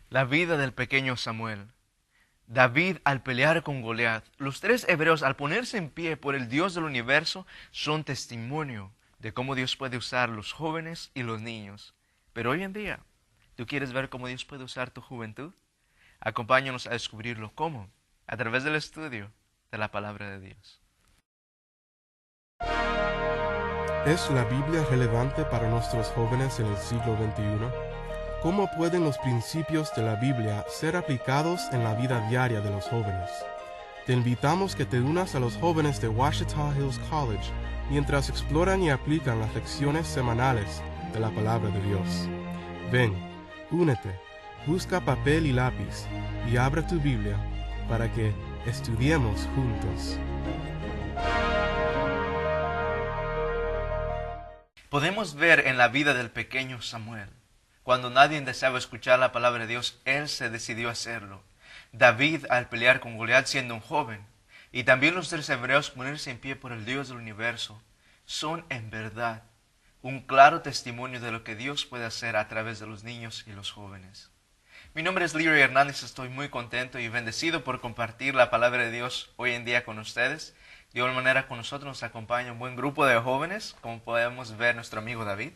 La vida del pequeño Samuel. David al pelear con Goliat. Los tres hebreos al ponerse en pie por el Dios del universo son testimonio de cómo Dios puede usar los jóvenes y los niños. Pero hoy en día, ¿tú quieres ver cómo Dios puede usar tu juventud? Acompáñanos a descubrirlo cómo, a través del estudio de la palabra de Dios. ¿Es la Biblia relevante para nuestros jóvenes en el siglo XXI? ¿Cómo pueden los principios de la Biblia ser aplicados en la vida diaria de los jóvenes? Te invitamos que te unas a los jóvenes de Ouachita Hills College mientras exploran y aplican las lecciones semanales de la palabra de Dios. Ven, únete, busca papel y lápiz y abre tu Biblia para que estudiemos juntos. Podemos ver en la vida del pequeño Samuel, cuando nadie deseaba escuchar la palabra de Dios, él se decidió a hacerlo. David al pelear con Goliat siendo un joven, y también los tres hebreos ponerse en pie por el Dios del universo, son en verdad un claro testimonio de lo que Dios puede hacer a través de los niños y los jóvenes. Mi nombre es Leroy Hernández, estoy muy contento y bendecido por compartir la palabra de Dios hoy en día con ustedes. De igual manera con nosotros nos acompaña un buen grupo de jóvenes, como podemos ver nuestro amigo David.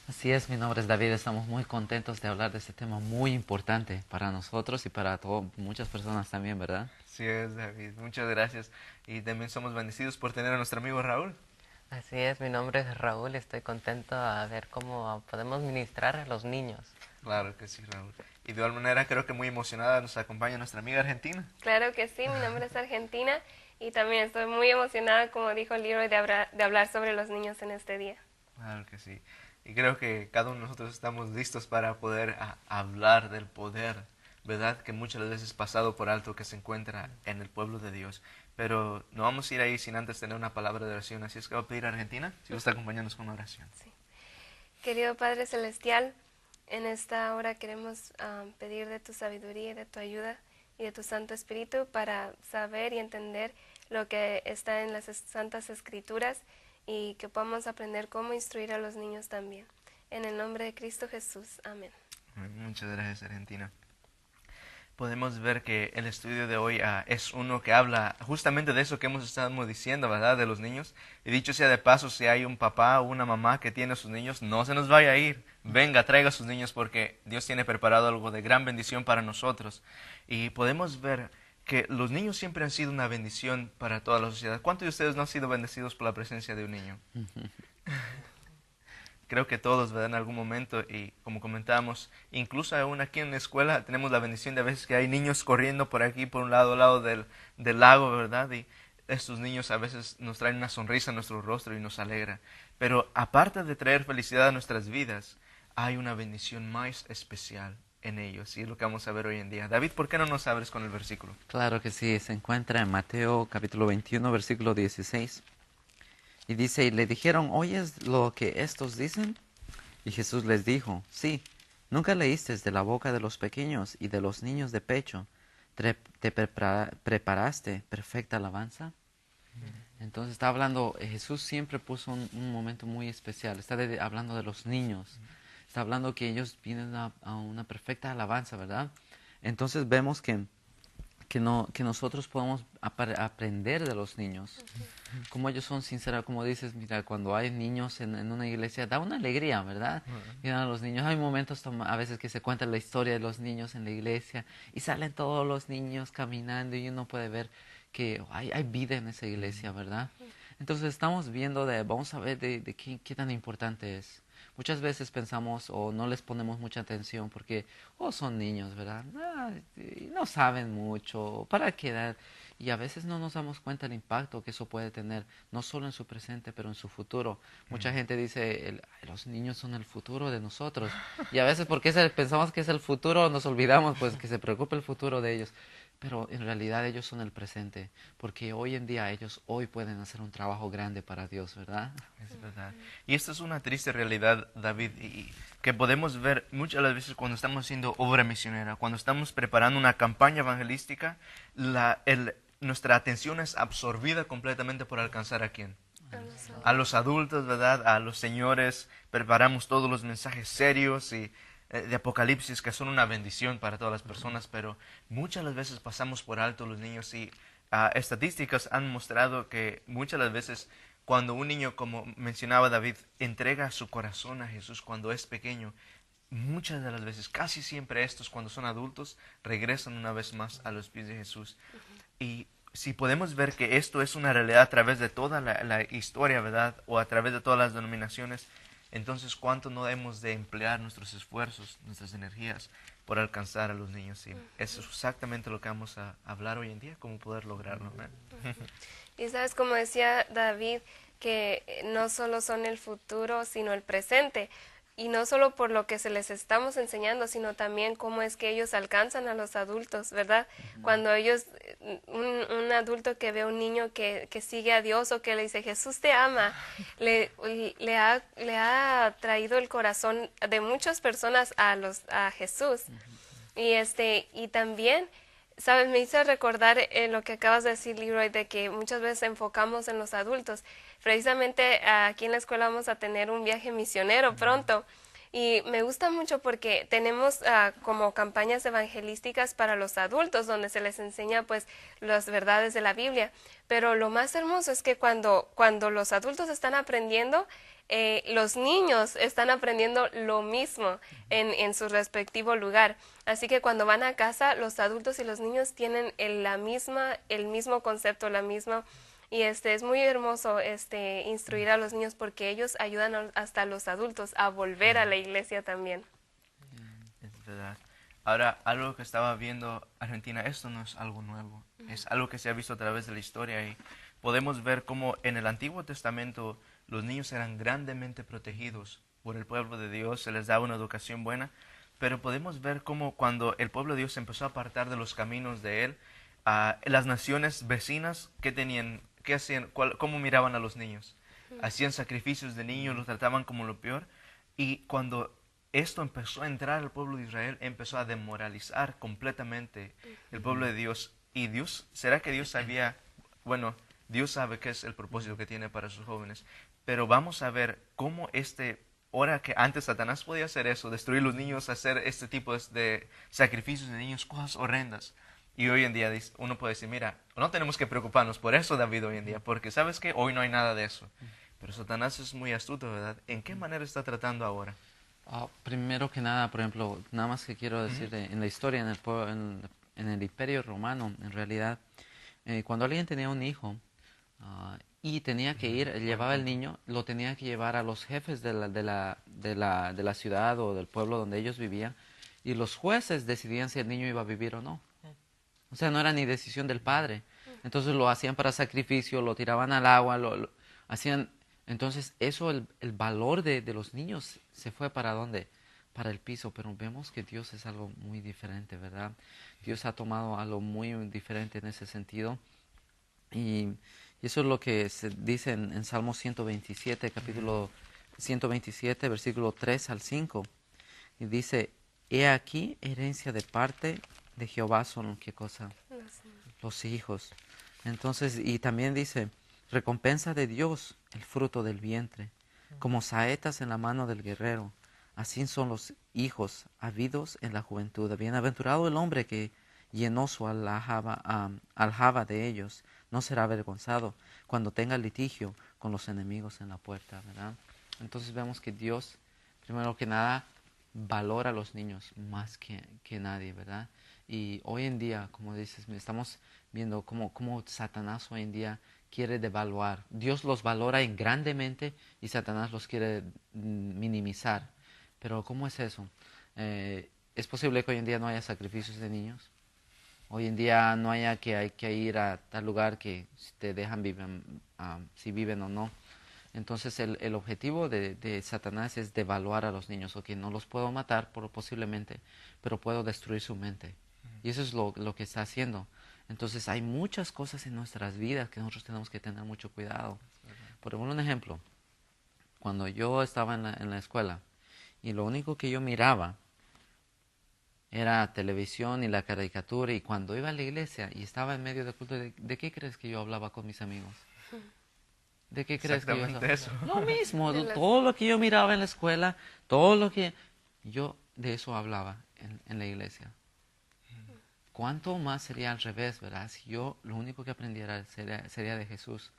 Así es, mi nombre es David, estamos muy contentos de hablar de este tema muy importante para nosotros y para muchas personas también, ¿verdad? Sí es, David, muchas gracias. Y también somos bendecidos por tener a nuestro amigo Raúl. Así es, mi nombre es Raúl y estoy contento a ver cómo podemos ministrar a los niños. Claro que sí, Raúl. Y de igual manera creo que muy emocionada nos acompaña nuestra amiga Argentina. Claro que sí, mi nombre es Argentina y también estoy muy emocionada, como dijo Leroy, de hablar sobre los niños en este día. Claro que sí. Y creo que cada uno de nosotros estamos listos para poder hablar del poder, ¿verdad? Que muchas veces pasado por alto que se encuentra en el pueblo de Dios. Pero no vamos a ir ahí sin antes tener una palabra de oración. Así es que voy a pedir a Argentina si gusta acompañarnos con una oración. Sí. Querido Padre Celestial, en esta hora queremos pedir de tu sabiduría y de tu ayuda y de tu Santo Espíritu para saber y entender lo que está en las Santas Escrituras y que podamos aprender cómo instruir a los niños también. En el nombre de Cristo Jesús. Amén. Muchas gracias, Argentina. Podemos ver que el estudio de hoy es uno que habla justamente de eso que hemos estado diciendo, ¿verdad? De los niños. Y dicho sea de paso, si hay un papá o una mamá que tiene a sus niños, no se nos vaya a ir. Venga, traiga a sus niños porque Dios tiene preparado algo de gran bendición para nosotros. Y podemos ver que los niños siempre han sido una bendición para toda la sociedad. ¿Cuántos de ustedes no han sido bendecidos por la presencia de un niño? Creo que todos, ¿verdad? En algún momento, y como comentábamos, incluso aún aquí en la escuela tenemos la bendición de a veces que hay niños corriendo por aquí, por un lado, al lado del lago, ¿verdad? Y estos niños a veces nos traen una sonrisa a nuestro rostro y nos alegra. Pero aparte de traer felicidad a nuestras vidas, hay una bendición más especial en ellos, y es lo que vamos a ver hoy en día. David, ¿por qué no nos abres con el versículo? Claro que sí, se encuentra en Mateo capítulo 21, versículo 16. Y dice, y le dijeron, ¿oyes lo que estos dicen? Y Jesús les dijo, sí, ¿nunca leíste de la boca de los pequeños y de los niños de pecho? ¿Te preparaste perfecta alabanza? Entonces está hablando, Jesús siempre puso un momento muy especial, está hablando de los niños, está hablando que ellos vienen a una perfecta alabanza, ¿verdad? Entonces vemos que nosotros podemos aprender de los niños, como ellos son sinceros, como dices, mira, cuando hay niños en una iglesia, da una alegría, ¿verdad? Miran a los niños, hay momentos a veces que se cuenta la historia de los niños en la iglesia y salen todos los niños caminando y uno puede ver que hay vida en esa iglesia, ¿verdad? Entonces estamos viendo, vamos a ver de qué tan importante es. Muchas veces pensamos o no les ponemos mucha atención porque son niños, ¿verdad? No saben mucho, ¿para qué edad? Y a veces no nos damos cuenta del impacto que eso puede tener, no solo en su presente, pero en su futuro. Mucha gente dice, los niños son el futuro de nosotros. Y a veces porque pensamos que es el futuro, nos olvidamos pues que se preocupe el futuro de ellos. Pero en realidad ellos son el presente, porque hoy en día ellos hoy pueden hacer un trabajo grande para Dios, ¿verdad? Es verdad. Y esta es una triste realidad, David, y que podemos ver muchas de las veces cuando estamos haciendo obra misionera, cuando estamos preparando una campaña evangelística, nuestra atención es absorbida completamente por alcanzar a quién. A los adultos, ¿verdad? A los señores, preparamos todos los mensajes serios y de Apocalipsis que son una bendición para todas las personas, pero muchas de las veces pasamos por alto los niños y estadísticas han mostrado que muchas de las veces cuando un niño, como mencionaba David, entrega su corazón a Jesús cuando es pequeño, muchas de las veces, casi siempre estos cuando son adultos, regresan una vez más a los pies de Jesús. Y si podemos ver que esto es una realidad a través de toda la historia, ¿verdad? O a través de todas las denominaciones, entonces ¿cuánto no hemos de emplear nuestros esfuerzos, nuestras energías por alcanzar a los niños? Y eso es exactamente lo que vamos a hablar hoy en día, cómo poder lograrlo, ¿verdad? Y sabes, como decía David, que no solo son el futuro, sino el presente. Y no solo por lo que se les estamos enseñando, sino también cómo es que ellos alcanzan a los adultos, ¿verdad? Cuando ellos, un adulto que ve a un niño que sigue a Dios o que le dice, Jesús te ama, le ha traído el corazón de muchas personas a Jesús. Y también, ¿sabes? Me hizo recordar lo que acabas de decir, Leroy, de que muchas veces enfocamos en los adultos. Precisamente aquí en la escuela vamos a tener un viaje misionero pronto. Y me gusta mucho porque tenemos como campañas evangelísticas para los adultos, donde se les enseña pues las verdades de la Biblia. Pero lo más hermoso es que cuando los adultos están aprendiendo, los niños están aprendiendo lo mismo en su respectivo lugar. Así que cuando van a casa, los adultos y los niños tienen el mismo concepto, la misma. Y es muy hermoso instruir a los niños porque ellos ayudan hasta a los adultos a volver a la iglesia también. Es verdad. Ahora, algo que estaba viendo Argentina, esto no es algo nuevo, es algo que se ha visto a través de la historia y podemos ver cómo en el Antiguo Testamento los niños eran grandemente protegidos por el pueblo de Dios, se les daba una educación buena, pero podemos ver cómo cuando el pueblo de Dios se empezó a apartar de los caminos de Él, las naciones vecinas, ¿qué tenían? ¿Qué hacían? ¿Cómo miraban a los niños? Hacían sacrificios de niños, los trataban como lo peor. Y cuando esto empezó a entrar al pueblo de Israel, empezó a demoralizar completamente el pueblo de Dios. Y Dios, ¿será que Dios sabía? Bueno, Dios sabe qué es el propósito que tiene para sus jóvenes. Pero vamos a ver cómo ahora que antes Satanás podía hacer eso, destruir los niños, hacer este tipo de sacrificios de niños, cosas horrendas. Y hoy en día uno puede decir, mira, no tenemos que preocuparnos por eso, David, hoy en día, porque ¿sabes qué? Hoy no hay nada de eso. Pero Satanás es muy astuto, ¿verdad? ¿En qué manera está tratando ahora? Primero que nada, por ejemplo, nada más que quiero decir, en la historia, en el Imperio Romano, en realidad, cuando alguien tenía un hijo y tenía que llevaba el niño, lo tenía que llevar a los jefes de la ciudad o del pueblo donde ellos vivían, y los jueces decidían si el niño iba a vivir o no. O sea, no era ni decisión del padre. Entonces lo hacían para sacrificio, lo tiraban al agua, lo hacían. Entonces eso, el valor de los niños se fue ¿para dónde? Para el piso. Pero vemos que Dios es algo muy diferente, ¿verdad? Dios ha tomado algo muy diferente en ese sentido. Y eso es lo que se dice en Salmo 127, capítulo 127, versículo 3 al 5. Y dice, he aquí herencia de parte de Jehová son, ¿qué cosa? Los hijos. Entonces, y también dice, recompensa de Dios el fruto del vientre, como saetas en la mano del guerrero. Así son los hijos habidos en la juventud. Bienaventurado el hombre que llenó su aljaba de ellos. No será avergonzado cuando tenga litigio con los enemigos en la puerta, ¿verdad? Entonces vemos que Dios, primero que nada, valora a los niños más que nadie, ¿verdad? Y hoy en día, como dices, estamos viendo cómo Satanás hoy en día quiere devaluar. Dios los valora grandemente y Satanás los quiere minimizar. Pero ¿cómo es eso? ¿Es posible que hoy en día no haya sacrificios de niños? Hoy en día no haya que hay que ir a tal lugar que te dejan si viven o no. Entonces el objetivo de Satanás es devaluar a los niños. Ok, no los puedo matar posiblemente, pero puedo destruir su mente. Y eso es lo que está haciendo. Entonces hay muchas cosas en nuestras vidas que nosotros tenemos que tener mucho cuidado. Por un ejemplo, cuando yo estaba en la escuela y lo único que yo miraba era televisión y la caricatura, y cuando iba a la iglesia y estaba en medio de culto, ¿de qué crees que yo hablaba con mis amigos? ¿De qué crees que yo hablaba? Eso. Lo mismo, todo lo que yo miraba en la escuela, todo lo que yo de eso hablaba en la iglesia. ¿Cuánto más sería al revés, verdad? Si yo lo único que aprendiera sería de Jesús,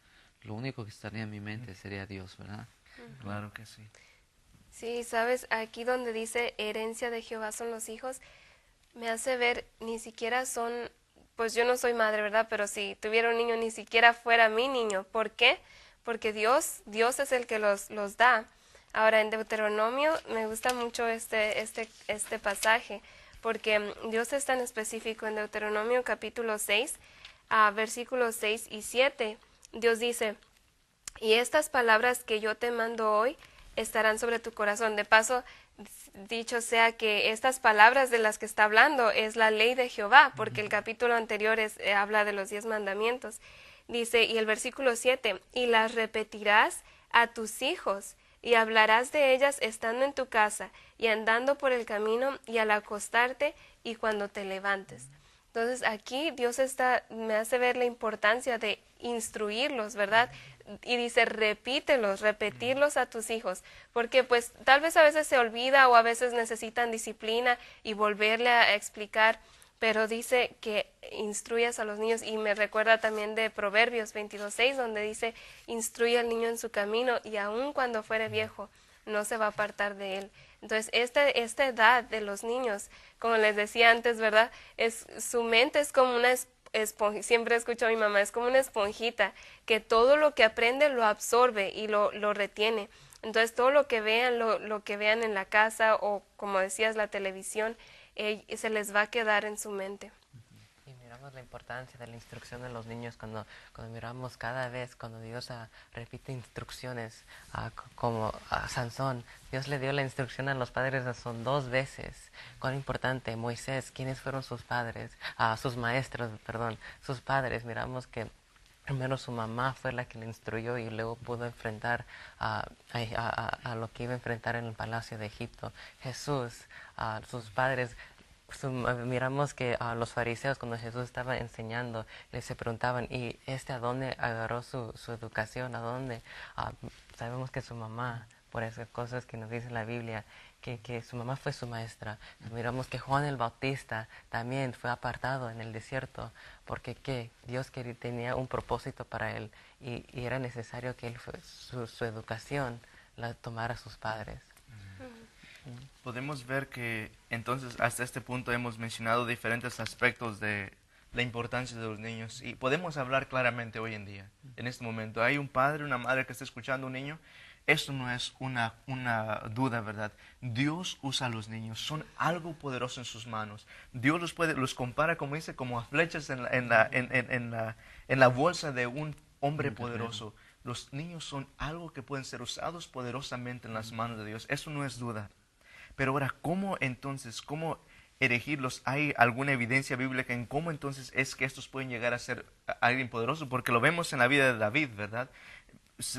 lo único que estaría en mi mente sería Dios, ¿verdad? Claro que sí. Sí, sabes, aquí donde dice herencia de Jehová son los hijos, me hace ver, ni siquiera son, pues yo no soy madre, ¿verdad? Pero si tuviera un niño, ni siquiera fuera mi niño. ¿Por qué? Porque Dios es el que los da. Ahora, en Deuteronomio me gusta mucho este pasaje, porque Dios es tan específico. En Deuteronomio capítulo 6, versículos 6 y 7, Dios dice, y estas palabras que yo te mando hoy estarán sobre tu corazón. De paso, dicho sea que estas palabras de las que está hablando es la ley de Jehová, porque el capítulo anterior habla de los 10 mandamientos. Dice, y el versículo 7, y las repetirás a tus hijos, y hablarás de ellas estando en tu casa, y andando por el camino, y al acostarte, y cuando te levantes. Entonces aquí Dios me hace ver la importancia de instruirlos, ¿verdad? Y dice, repetirlos a tus hijos, porque pues tal vez a veces se olvida o a veces necesitan disciplina y volverle a explicar, pero dice que instruyas a los niños, y me recuerda también de Proverbios 22:6, donde dice, instruye al niño en su camino y aun cuando fuere viejo no se va a apartar de él. Entonces, esta edad de los niños, como les decía antes, ¿verdad? Su mente es como una esponja, siempre escucho a mi mamá, es como una esponjita, que todo lo que aprende lo absorbe y lo retiene. Entonces, todo lo que vean, lo que vean en la casa o, como decías, la televisión, se les va a quedar en su mente. Y miramos la importancia de la instrucción de los niños cuando miramos cada vez, cuando Dios repite instrucciones, como a Sansón. Dios le dio la instrucción a los padres de Sansón 2 veces. Cuán importante, Moisés, ¿quiénes fueron sus padres? Sus maestros, perdón, sus padres. Miramos que primero su mamá fue la que le instruyó y luego pudo enfrentar a lo que iba a enfrentar en el palacio de Egipto. Jesús, sus padres. Miramos que los fariseos, cuando Jesús estaba enseñando, se preguntaban, ¿y a dónde agarró su educación? ¿A dónde? Sabemos que su mamá, por esas cosas que nos dice la Biblia, que su mamá fue su maestra. Miramos que Juan el Bautista también fue apartado en el desierto, porque Dios tenía un propósito para él, y era necesario que su educación la tomara sus padres. Podemos ver que entonces hasta este punto hemos mencionado diferentes aspectos de la importancia de los niños, y podemos hablar claramente hoy en día, en este momento. Hay un padre, una madre que está escuchando a un niño. Esto no es una duda, ¿verdad? Dios usa a los niños, son algo poderoso en sus manos. Dios los compara, como dice, como a flechas en la bolsa de un hombre poderoso. Los niños son algo que pueden ser usados poderosamente en las manos de Dios. Eso no es duda. Pero ahora, ¿cómo erigirlos? ¿Hay alguna evidencia bíblica en cómo entonces es que estos pueden llegar a ser alguien poderoso? Porque lo vemos en la vida de David, ¿verdad?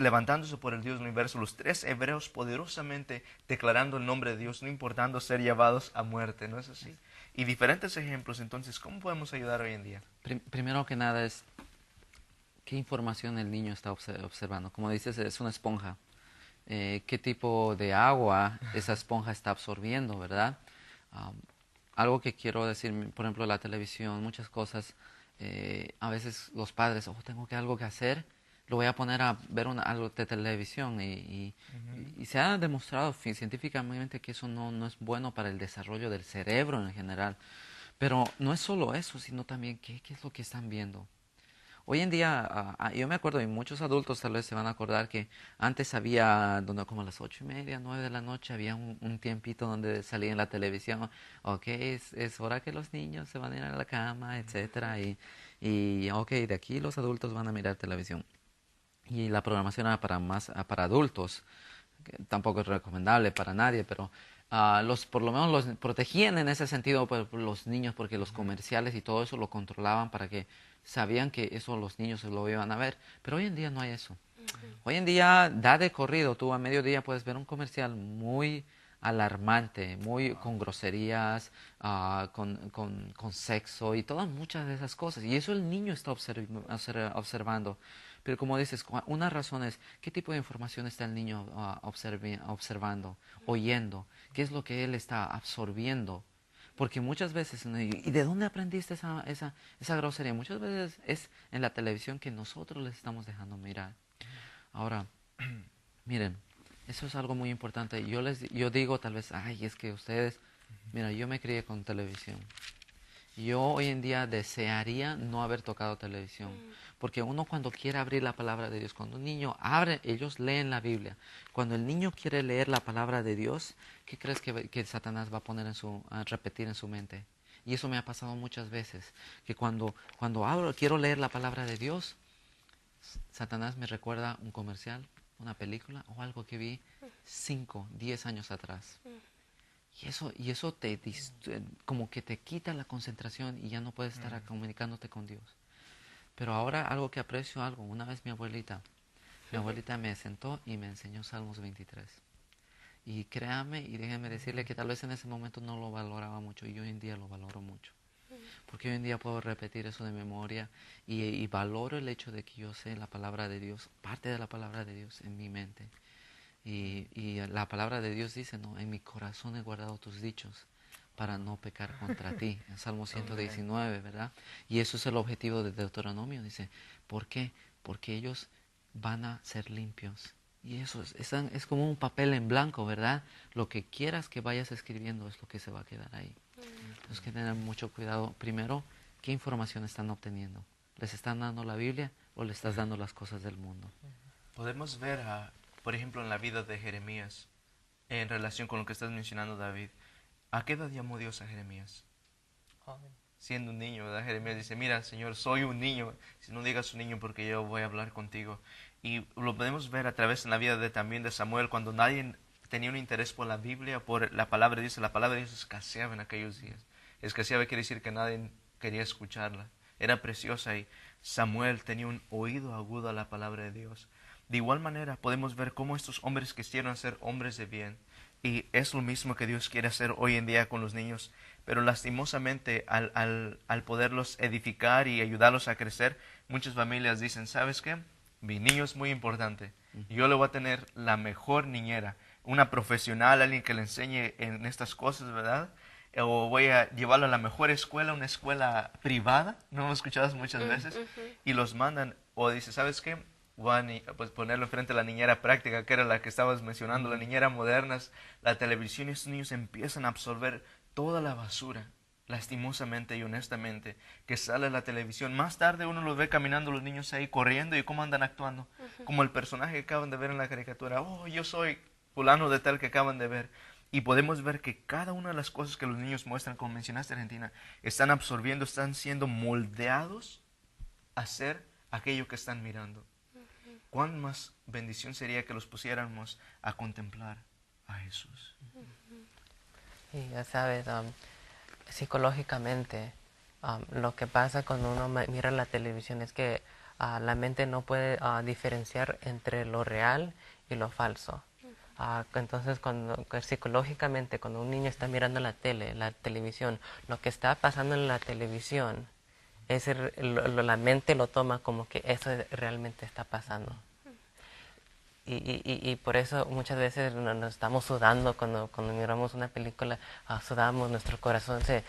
Levantándose por el Dios del universo, los 3 hebreos poderosamente declarando el nombre de Dios, no importando ser llevados a muerte, ¿no es así? Y diferentes ejemplos. Entonces, ¿cómo podemos ayudar hoy en día? Primero que nada es qué información el niño está observando. Como dices, es una esponja. Qué tipo de agua esa esponja está absorbiendo, ¿verdad? Algo que quiero decir, por ejemplo, la televisión, muchas cosas, a veces los padres, tengo algo que hacer, lo voy a poner a ver algo de televisión, y se ha demostrado científicamente que eso no es bueno para el desarrollo del cerebro en general. Pero no es solo eso, sino también qué es lo que están viendo. Hoy en día, yo me acuerdo, y muchos adultos tal vez se van a acordar, que antes había, como a las 8:30, 9 de la noche, había un tiempito donde salía en la televisión, es hora que los niños se van a ir a la cama, etcétera, y de aquí los adultos van a mirar televisión. Y la programación era para adultos, que tampoco es recomendable para nadie, pero por lo menos los protegían en ese sentido por los niños, porque los comerciales y todo eso lo controlaban, para que sabían que eso los niños lo iban a ver. Pero hoy en día no hay eso. Hoy en día da de corrido, tú a mediodía puedes ver un comercial muy alarmante, muy con groserías, con sexo y todas muchas de esas cosas. Y eso el niño está observando. Pero como dices, una razón es qué tipo de información está el niño observando, oyendo, qué es lo que él está absorbiendo. Porque muchas veces, ¿y de dónde aprendiste esa grosería? Muchas veces es en la televisión que nosotros les estamos dejando mirar. Ahora, miren, eso es algo muy importante. Yo digo tal vez, ay, es que ustedes, mira, yo me crié con televisión. Yo hoy en día desearía no haber tocado televisión, porque uno cuando quiere abrir la palabra de Dios, cuando un niño abre, ellos leen la Biblia. Cuando el niño quiere leer la palabra de Dios, ¿qué crees que Satanás va a poner a repetir en su mente? Y eso me ha pasado muchas veces, que cuando quiero leer la palabra de Dios, Satanás me recuerda un comercial, una película o algo que vi 5, 10 años atrás. Y eso como que te quita la concentración y ya no puedes estar comunicándote con Dios. Pero ahora algo que aprecio, una vez mi abuelita me sentó y me enseñó Salmos 23. Y créame y déjeme decirle que tal vez en ese momento no lo valoraba mucho y hoy en día lo valoro mucho. Porque hoy en día puedo repetir eso de memoria y valoro el hecho de que yo sé la palabra de Dios, parte de la palabra de Dios en mi mente. Y la palabra de Dios dice, ¿no? En mi corazón he guardado tus dichos para no pecar contra ti. En Salmo 119, ¿verdad? Y eso es el objetivo de Deuteronomio. Dice, ¿por qué? Porque ellos van a ser limpios. Y eso es como un papel en blanco, ¿verdad? Lo que quieras que vayas escribiendo es lo que se va a quedar ahí. Entonces hay que tener mucho cuidado. Primero, ¿qué información están obteniendo? ¿Les están dando la Biblia o les estás dando las cosas del mundo? Podemos ver, por ejemplo, en la vida de Jeremías, en relación con lo que estás mencionando, David. ¿A qué edad llamó Dios a Jeremías? Joven. Siendo un niño, ¿verdad? Jeremías dice, mira, Señor, soy un niño. Si no digas un niño porque yo voy a hablar contigo. Y lo podemos ver a través en la vida también de Samuel, cuando nadie tenía un interés por la Biblia, por la palabra de Dios. La palabra de Dios escaseaba en aquellos días. Escaseaba quiere decir que nadie quería escucharla. Era preciosa y Samuel tenía un oído agudo a la palabra de Dios. De igual manera podemos ver cómo estos hombres quisieron ser hombres de bien. Y es lo mismo que Dios quiere hacer hoy en día con los niños. Pero lastimosamente al poderlos edificar y ayudarlos a crecer, muchas familias dicen, ¿sabes qué? Mi niño es muy importante. Yo le voy a tener la mejor niñera, una profesional, alguien que le enseñe en estas cosas, ¿verdad? O voy a llevarlo a la mejor escuela, una escuela privada, no hemos escuchado muchas veces, y los mandan, o dice, ¿sabes qué? Van a pues ponerlo enfrente a la niñera práctica, que era la que estabas mencionando, la niñera moderna, la televisión, y estos niños empiezan a absorber toda la basura, lastimosamente y honestamente, que sale en la televisión. Más tarde uno los ve caminando los niños ahí, corriendo, y cómo andan actuando, como el personaje que acaban de ver en la caricatura. Oh, yo soy fulano de tal que acaban de ver. Y podemos ver que cada una de las cosas que los niños muestran, como mencionaste Argentina, están absorbiendo, están siendo moldeados a ser aquello que están mirando. ¿Cuán más bendición sería que los pusiéramos a contemplar a Jesús? Y ya sabes, psicológicamente, lo que pasa cuando uno mira la televisión es que la mente no puede diferenciar entre lo real y lo falso. Entonces, psicológicamente, cuando un niño está mirando la televisión, lo que está pasando en la televisión, la mente lo toma como que eso realmente está pasando. Y por eso muchas veces nos estamos sudando cuando miramos una película, sudamos, nuestro corazón se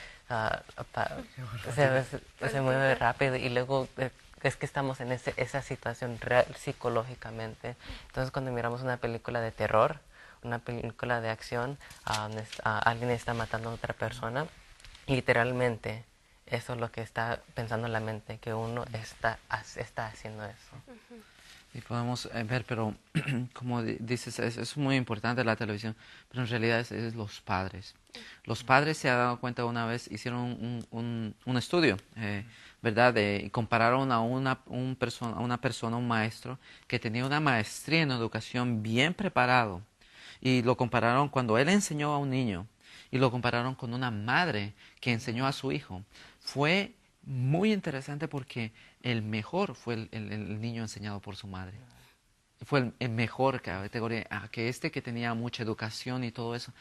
mueve rápido y luego es que estamos en esa situación real, psicológicamente. Entonces cuando miramos una película de terror, una película de acción, alguien está matando a otra persona, literalmente eso es lo que está pensando en la mente, que uno está haciendo eso. Y podemos ver, pero como dices, es muy importante la televisión, pero en realidad es los padres. Los padres se han dado cuenta una vez, hicieron un estudio, ¿verdad? Y compararon a una persona, un maestro, que tenía una maestría en educación bien preparado. Y lo compararon cuando él enseñó a un niño, y lo compararon con una madre que enseñó a su hijo. Fue muy interesante porque el mejor fue el niño enseñado por su madre. Fue el mejor categoría, que que tenía mucha educación y todo eso.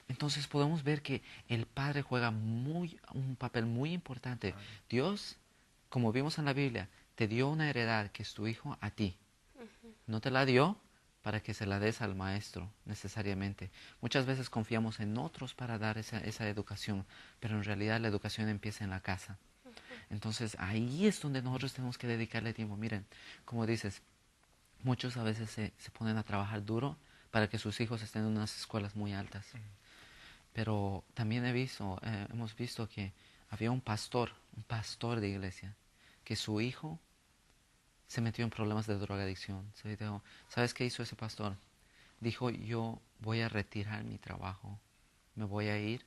Entonces podemos ver que el padre juega un papel muy importante. Dios, como vimos en la Biblia, te dio una heredad que es tu hijo a ti. No te la dio para que se la des al maestro necesariamente. Muchas veces confiamos en otros para dar esa educación, pero en realidad la educación empieza en la casa. Entonces ahí es donde nosotros tenemos que dedicarle tiempo. Miren, como dices, muchos a veces se ponen a trabajar duro para que sus hijos estén en unas escuelas muy altas. Pero también hemos visto que había un pastor de iglesia, que su hijo se metió en problemas de drogadicción. ¿Sabes qué hizo ese pastor? Dijo, yo voy a retirar mi trabajo, me voy a ir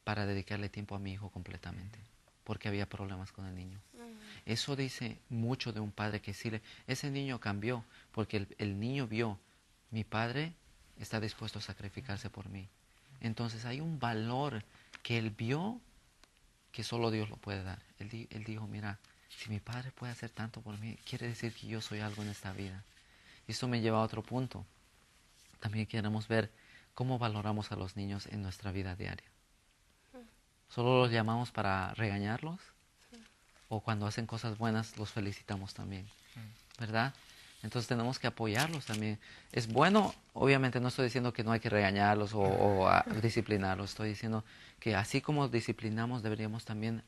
para dedicarle tiempo a mi hijo completamente, porque había problemas con el niño. Eso dice mucho de un padre que ese niño cambió, porque el niño vio, mi padre está dispuesto a sacrificarse por mí. Entonces hay un valor que él vio que solo Dios lo puede dar. Él dijo, mira, si mi padre puede hacer tanto por mí, quiere decir que yo soy algo en esta vida. Y esto me lleva a otro punto. También queremos ver cómo valoramos a los niños en nuestra vida diaria. ¿Solo los llamamos para regañarlos? ¿O cuando hacen cosas buenas los felicitamos también? ¿Verdad? Entonces tenemos que apoyarlos también. Es bueno, obviamente no estoy diciendo que no hay que regañarlos o disciplinarlos. Estoy diciendo que así como disciplinamos deberíamos también,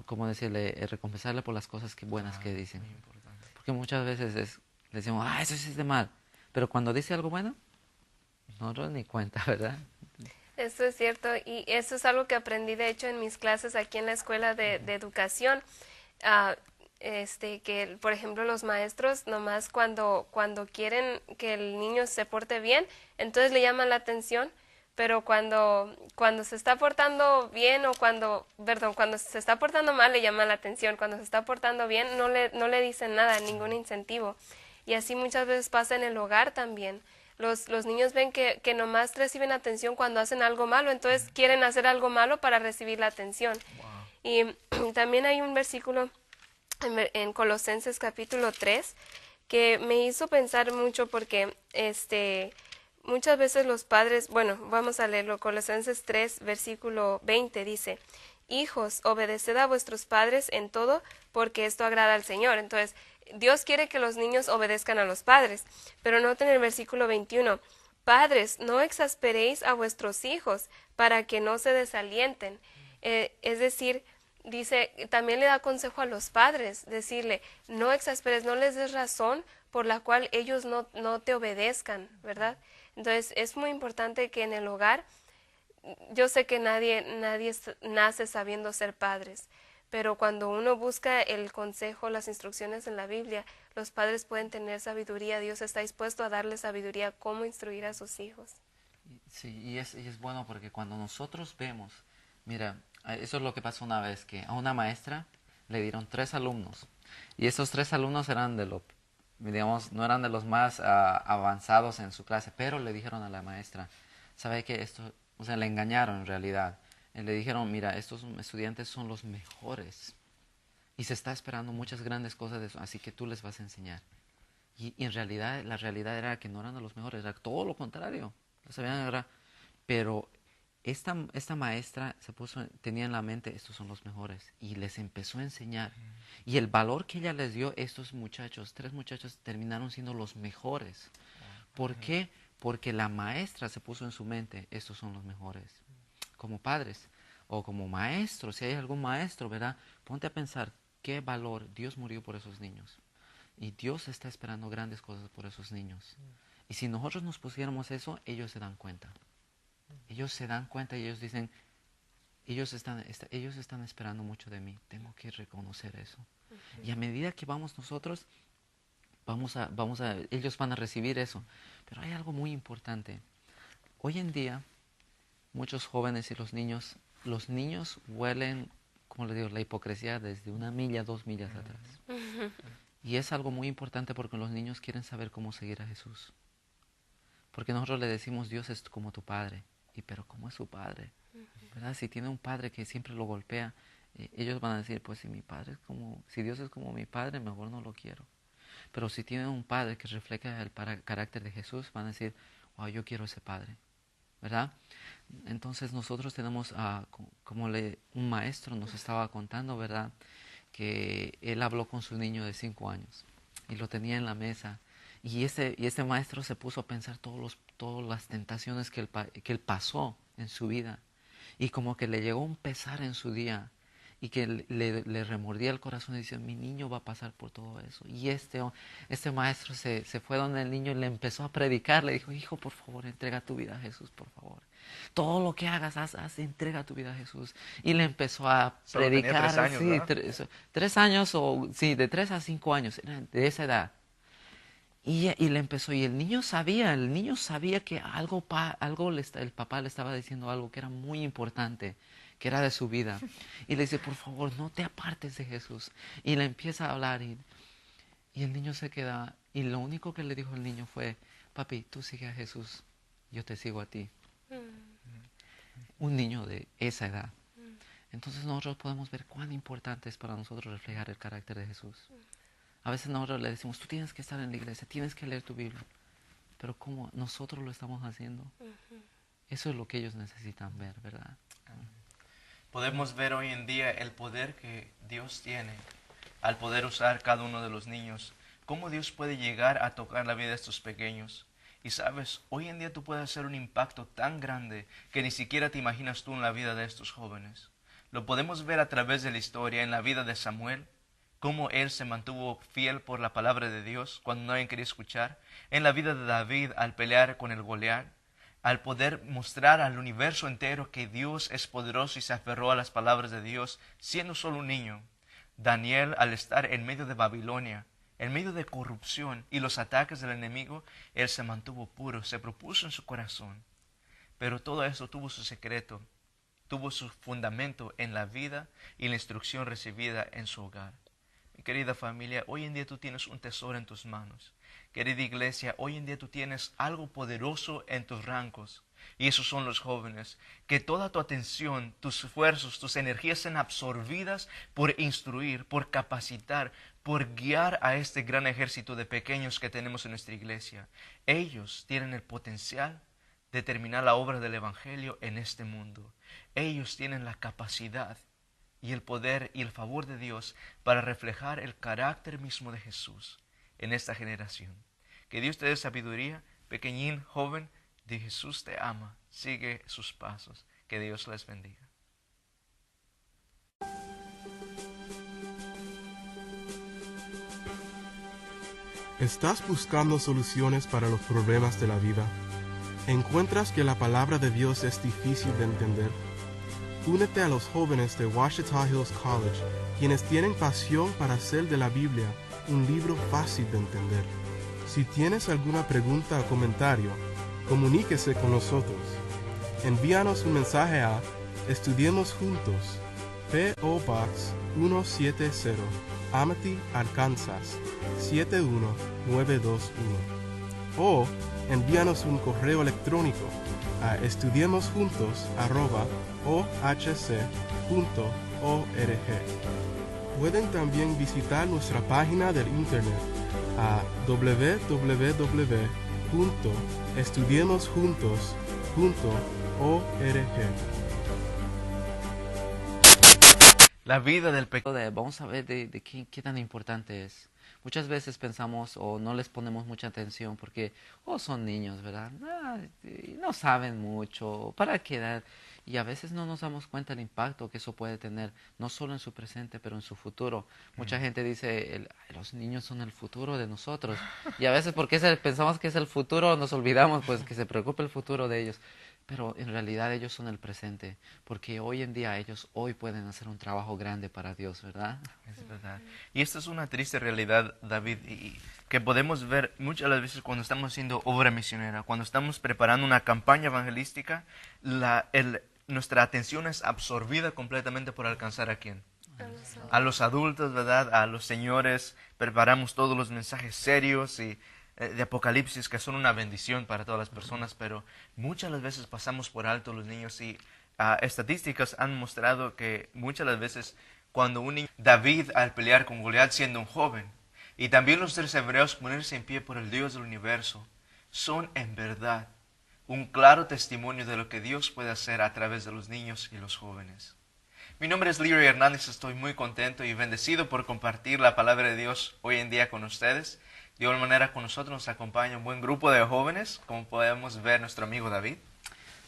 como decirle, recompensarle por las cosas buenas que dicen. Porque muchas veces le decimos, eso sí es de mal. Pero cuando dice algo bueno, nosotros ni cuenta, ¿verdad? Eso es cierto, y eso es algo que aprendí de hecho en mis clases aquí en la escuela de educación. Ah, que por ejemplo los maestros nomás cuando quieren que el niño se porte bien, entonces le llaman la atención, pero cuando se está portando bien o cuando se está portando mal le llaman la atención, cuando se está portando bien no le dicen nada, ningún incentivo. Y así muchas veces pasa en el hogar también. Los niños ven que nomás reciben atención cuando hacen algo malo, entonces quieren hacer algo malo para recibir la atención. Y también hay un versículo en Colosenses capítulo 3 que me hizo pensar mucho porque muchas veces los padres, bueno, vamos a leerlo, Colosenses 3 versículo 20 dice, hijos, obedeced a vuestros padres en todo, porque esto agrada al Señor. Entonces, Dios quiere que los niños obedezcan a los padres, pero noten el versículo 21, padres, no exasperéis a vuestros hijos para que no se desalienten. Es decir, dice, también le da consejo a los padres, decirle, no exasperes, no les des razón por la cual ellos no te obedezcan, ¿verdad? Entonces, es muy importante que en el hogar, yo sé que nadie nace sabiendo ser padres, pero cuando uno busca el consejo, las instrucciones en la Biblia, los padres pueden tener sabiduría. Dios está dispuesto a darle sabiduría cómo instruir a sus hijos. Sí, y es bueno porque cuando nosotros vemos, mira, eso es lo que pasó una vez, que a una maestra le dieron 3 alumnos, y esos 3 alumnos eran digamos, no eran de los más avanzados en su clase, pero le dijeron a la maestra, ¿sabe qué? O sea, le engañaron en realidad. Le dijeron, mira, estos estudiantes son los mejores, y se está esperando muchas grandes cosas de eso, así que tú les vas a enseñar. Y en realidad, la realidad era que no eran de los mejores, era todo lo contrario. Pero esta maestra tenía en la mente, estos son los mejores, y les empezó a enseñar. Y el valor que ella les dio, estos muchachos, 3 muchachos, terminaron siendo los mejores. ¿Por qué? Porque la maestra se puso en su mente, estos son los mejores. Como padres o como maestros, si hay algún maestro, ¿verdad? Ponte a pensar, qué valor, Dios murió por esos niños. Y Dios está esperando grandes cosas por esos niños. Y si nosotros nos pusiéramos eso, ellos se dan cuenta. Ellos se dan cuenta y ellos dicen, ellos están esperando mucho de mí. Tengo que reconocer eso. Y a medida que vamos nosotros, ellos van a recibir eso. Pero hay algo muy importante. Hoy en día, muchos jóvenes y los niños huelen, como les digo, la hipocresía desde 1 milla, 2 millas atrás. Y es algo muy importante porque los niños quieren saber cómo seguir a Jesús. Porque nosotros le decimos, Dios es como tu padre. Pero ¿cómo es su padre? ¿Verdad? Si tiene un padre que siempre lo golpea, ellos van a decir, pues si Dios es como mi padre, mejor no lo quiero. Pero si tienen un padre que refleja el carácter de Jesús, van a decir, wow, yo quiero ese padre. ¿verdad? Entonces nosotros tenemos, un maestro nos estaba contando, ¿verdad? Que él habló con su niño de 5 años y lo tenía en la mesa. Y ese maestro se puso a pensar todas las tentaciones que él pasó en su vida. Y como que le llegó un pesar en su día y que le remordía el corazón y decía, mi niño va a pasar por todo eso. Y este maestro se fue donde el niño y le empezó a predicar. Le dijo, hijo, por favor, entrega tu vida a Jesús, por favor. Todo lo que hagas, entrega tu vida a Jesús. Y le empezó a Solo tenía predicar. 3 años, Sí, ¿verdad? 3 años, de 3 a 5 años, era de esa edad. Y le empezó, y el niño sabía que el papá le estaba diciendo algo que era muy importante, que era de su vida. Y le dice, por favor, no te apartes de Jesús. Y le empieza a hablar, y el niño se queda, y lo único que le dijo el niño fue, papi, tú sigue a Jesús, yo te sigo a ti. Un niño de esa edad. Entonces nosotros podemos ver cuán importante es para nosotros reflejar el carácter de Jesús. A veces nosotros le decimos, tú tienes que estar en la iglesia, tienes que leer tu Biblia. Pero ¿cómo nosotros lo estamos haciendo? Eso es lo que ellos necesitan ver, ¿verdad? Podemos ver hoy en día el poder que Dios tiene al poder usar cada uno de los niños. Cómo Dios puede llegar a tocar la vida de estos pequeños. Y sabes, hoy en día tú puedes hacer un impacto tan grande que ni siquiera te imaginas tú en la vida de estos jóvenes. Lo podemos ver a través de la historia, en la vida de Samuel, cómo él se mantuvo fiel por la palabra de Dios cuando nadie quería escuchar, en la vida de David al pelear con el Goliat, al poder mostrar al universo entero que Dios es poderoso y se aferró a las palabras de Dios siendo solo un niño. Daniel al estar en medio de Babilonia, en medio de corrupción y los ataques del enemigo, él se mantuvo puro, se propuso en su corazón. Pero todo eso tuvo su secreto, tuvo su fundamento en la vida y la instrucción recibida en su hogar. Mi querida familia, hoy en día tú tienes un tesoro en tus manos. Querida iglesia, hoy en día tú tienes algo poderoso en tus rangos. Y esos son los jóvenes. Que toda tu atención, tus esfuerzos, tus energías sean absorbidas por instruir, por capacitar, por guiar a este gran ejército de pequeños que tenemos en nuestra iglesia. Ellos tienen el potencial de terminar la obra del Evangelio en este mundo. Ellos tienen la capacidad y el poder y el favor de Dios para reflejar el carácter mismo de Jesús en esta generación. Que Dios te dé sabiduría, pequeñín, joven, de Jesús te ama, sigue sus pasos. Que Dios les bendiga. ¿Estás buscando soluciones para los problemas de la vida? ¿Encuentras que la palabra de Dios es difícil de entender? Únete a los jóvenes de Ouachita Hills College, quienes tienen pasión para hacer de la Biblia un libro fácil de entender. Si tienes alguna pregunta o comentario, comuníquese con nosotros. Envíanos un mensaje a Estudiemos Juntos, P.O. Box 170, Amity, Arkansas 71921. O envíanos un correo electrónico a estudiemosjuntos@ohc.org. Pueden también visitar nuestra página del internet a www.estudiemosjuntos.org. La vida del pequeño. Vamos a ver de qué tan importante es. Muchas veces pensamos o no les ponemos mucha atención porque son niños, ¿verdad? No saben mucho, ¿para qué edad? Y a veces no nos damos cuenta del impacto que eso puede tener, no solo en su presente, pero en su futuro. Mucha gente dice, los niños son el futuro de nosotros. Y a veces porque pensamos que es el futuro, nos olvidamos pues que se preocupe el futuro de ellos. Pero en realidad ellos son el presente, porque hoy en día ellos hoy pueden hacer un trabajo grande para Dios, ¿verdad? Es verdad. Y esta es una triste realidad, David, y que podemos ver muchas de las veces cuando estamos haciendo obra misionera, cuando estamos preparando una campaña evangelística, nuestra atención es absorbida completamente por alcanzar a quién. A los adultos, ¿verdad? A los señores, preparamos todos los mensajes serios y de Apocalipsis que son una bendición para todas las personas, pero muchas de las veces pasamos por alto los niños y estadísticas han mostrado que muchas de las veces cuando un niño, David al pelear con Goliat siendo un joven, y también los 3 hebreos ponerse en pie por el Dios del universo, son en verdad un claro testimonio de lo que Dios puede hacer a través de los niños y los jóvenes. Mi nombre es Leroy Hernández, estoy muy contento y bendecido por compartir la palabra de Dios hoy en día con ustedes. De igual manera con nosotros nos acompaña un buen grupo de jóvenes, como podemos ver nuestro amigo David.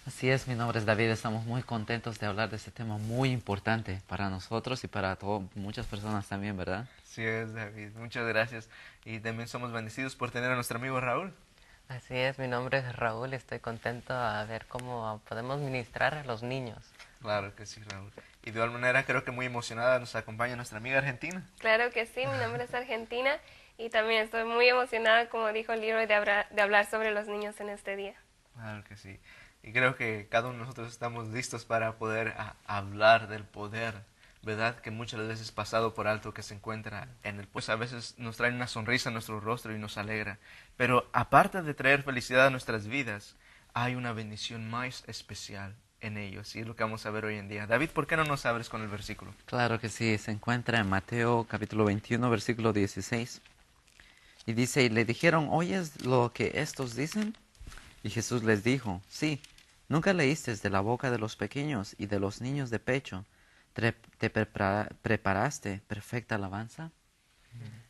Así es, mi nombre es David, estamos muy contentos de hablar de este tema muy importante para nosotros y para muchas personas también, ¿verdad? Sí es, David, muchas gracias. Y también somos bendecidos por tener a nuestro amigo Raúl. Así es, mi nombre es Raúl y estoy contento a ver cómo podemos ministrar a los niños. Claro que sí, Raúl. Y de igual manera creo que muy emocionada nos acompaña nuestra amiga Argentina. Claro que sí, mi nombre es Argentina y también estoy muy emocionada, como dijo Leroy, de hablar sobre los niños en este día. Claro que sí. Y creo que cada uno de nosotros estamos listos para poder hablar del poder, ¿verdad? Que muchas veces pasado por alto que se encuentra en el pues a veces nos trae una sonrisa en nuestro rostro y nos alegra. Pero aparte de traer felicidad a nuestras vidas, hay una bendición más especial en ellos. Y es lo que vamos a ver hoy en día. David, ¿por qué no nos abres con el versículo? Claro que sí, se encuentra en Mateo capítulo 21, versículo 16. Y dice, y le dijeron, ¿oyes lo que estos dicen? Y Jesús les dijo, sí, ¿nunca leíste de la boca de los pequeños y de los niños de pecho? ¿Te preparaste perfecta alabanza?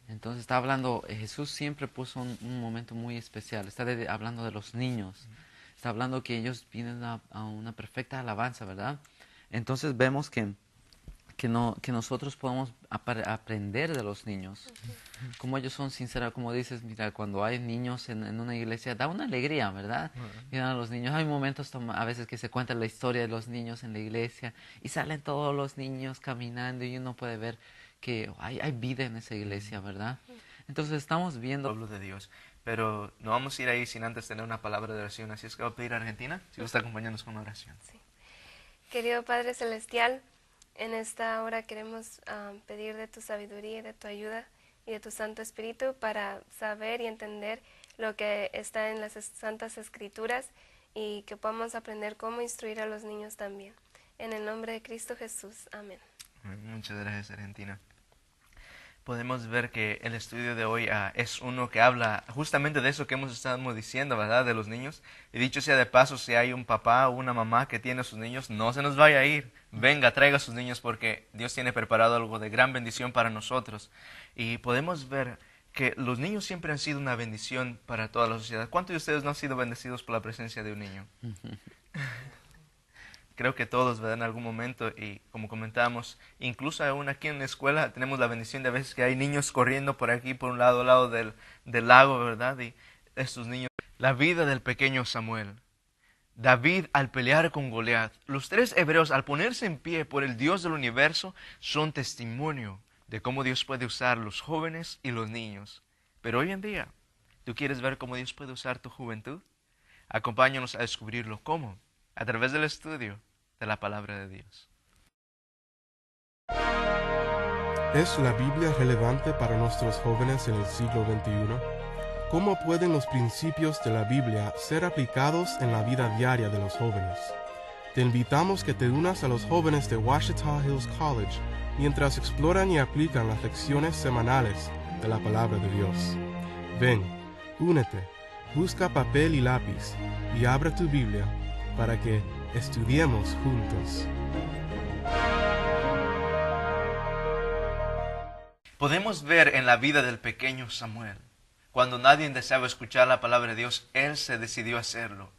Entonces está hablando, Jesús siempre puso un momento muy especial, está hablando de los niños, está hablando que ellos vienen a una perfecta alabanza, ¿verdad? Entonces vemos que nosotros podemos aprender de los niños, como ellos son sinceros, como dices, mira, cuando hay niños en una iglesia, da una alegría, ¿verdad? Miran a los niños, hay momentos a veces que se cuenta la historia de los niños en la iglesia y salen todos los niños caminando y uno puede ver que hay vida en esa iglesia, ¿verdad? Entonces estamos viendo... Pueblo de Dios. Pero no vamos a ir ahí sin antes tener una palabra de oración, así es que voy a pedir a Argentina si gusta acompañarnos con una oración. Sí. Querido Padre Celestial, en esta hora queremos pedir de tu sabiduría y de tu ayuda y de tu Santo Espíritu para saber y entender lo que está en las Santas Escrituras y que podamos aprender cómo instruir a los niños también. En el nombre de Cristo Jesús. Amén. Muchas gracias, Argentina. Podemos ver que el estudio de hoy es uno que habla justamente de eso que hemos estado diciendo, ¿verdad? De los niños. Y dicho sea de paso, si hay un papá o una mamá que tiene a sus niños, no se nos vaya a ir. Venga, traiga a sus niños porque Dios tiene preparado algo de gran bendición para nosotros. Y podemos ver que los niños siempre han sido una bendición para toda la sociedad. ¿Cuántos de ustedes no han sido bendecidos por la presencia de un niño? Creo que todos, ¿verdad? En algún momento, y como comentábamos, incluso aún aquí en la escuela tenemos la bendición de a veces que hay niños corriendo por aquí, por un lado, al lado del lago, ¿verdad? Y estos niños, la vida del pequeño Samuel, David al pelear con Goliat, los tres hebreos al ponerse en pie por el Dios del universo son testimonio de cómo Dios puede usar los jóvenes y los niños. Pero hoy en día, ¿tú quieres ver cómo Dios puede usar tu juventud? Acompáñanos a descubrirlo. ¿Cómo? A través del estudio de la palabra de Dios. ¿Es la Biblia relevante para nuestros jóvenes en el siglo XXI? ¿Cómo pueden los principios de la Biblia ser aplicados en la vida diaria de los jóvenes? Te invitamos que te unas a los jóvenes de Ouachita Hills College mientras exploran y aplican las lecciones semanales de la palabra de Dios. Ven, únete, busca papel y lápiz y abre tu Biblia para que estudiemos juntos. Podemos ver en la vida del pequeño Samuel, cuando nadie deseaba escuchar la palabra de Dios, él se decidió hacerlo.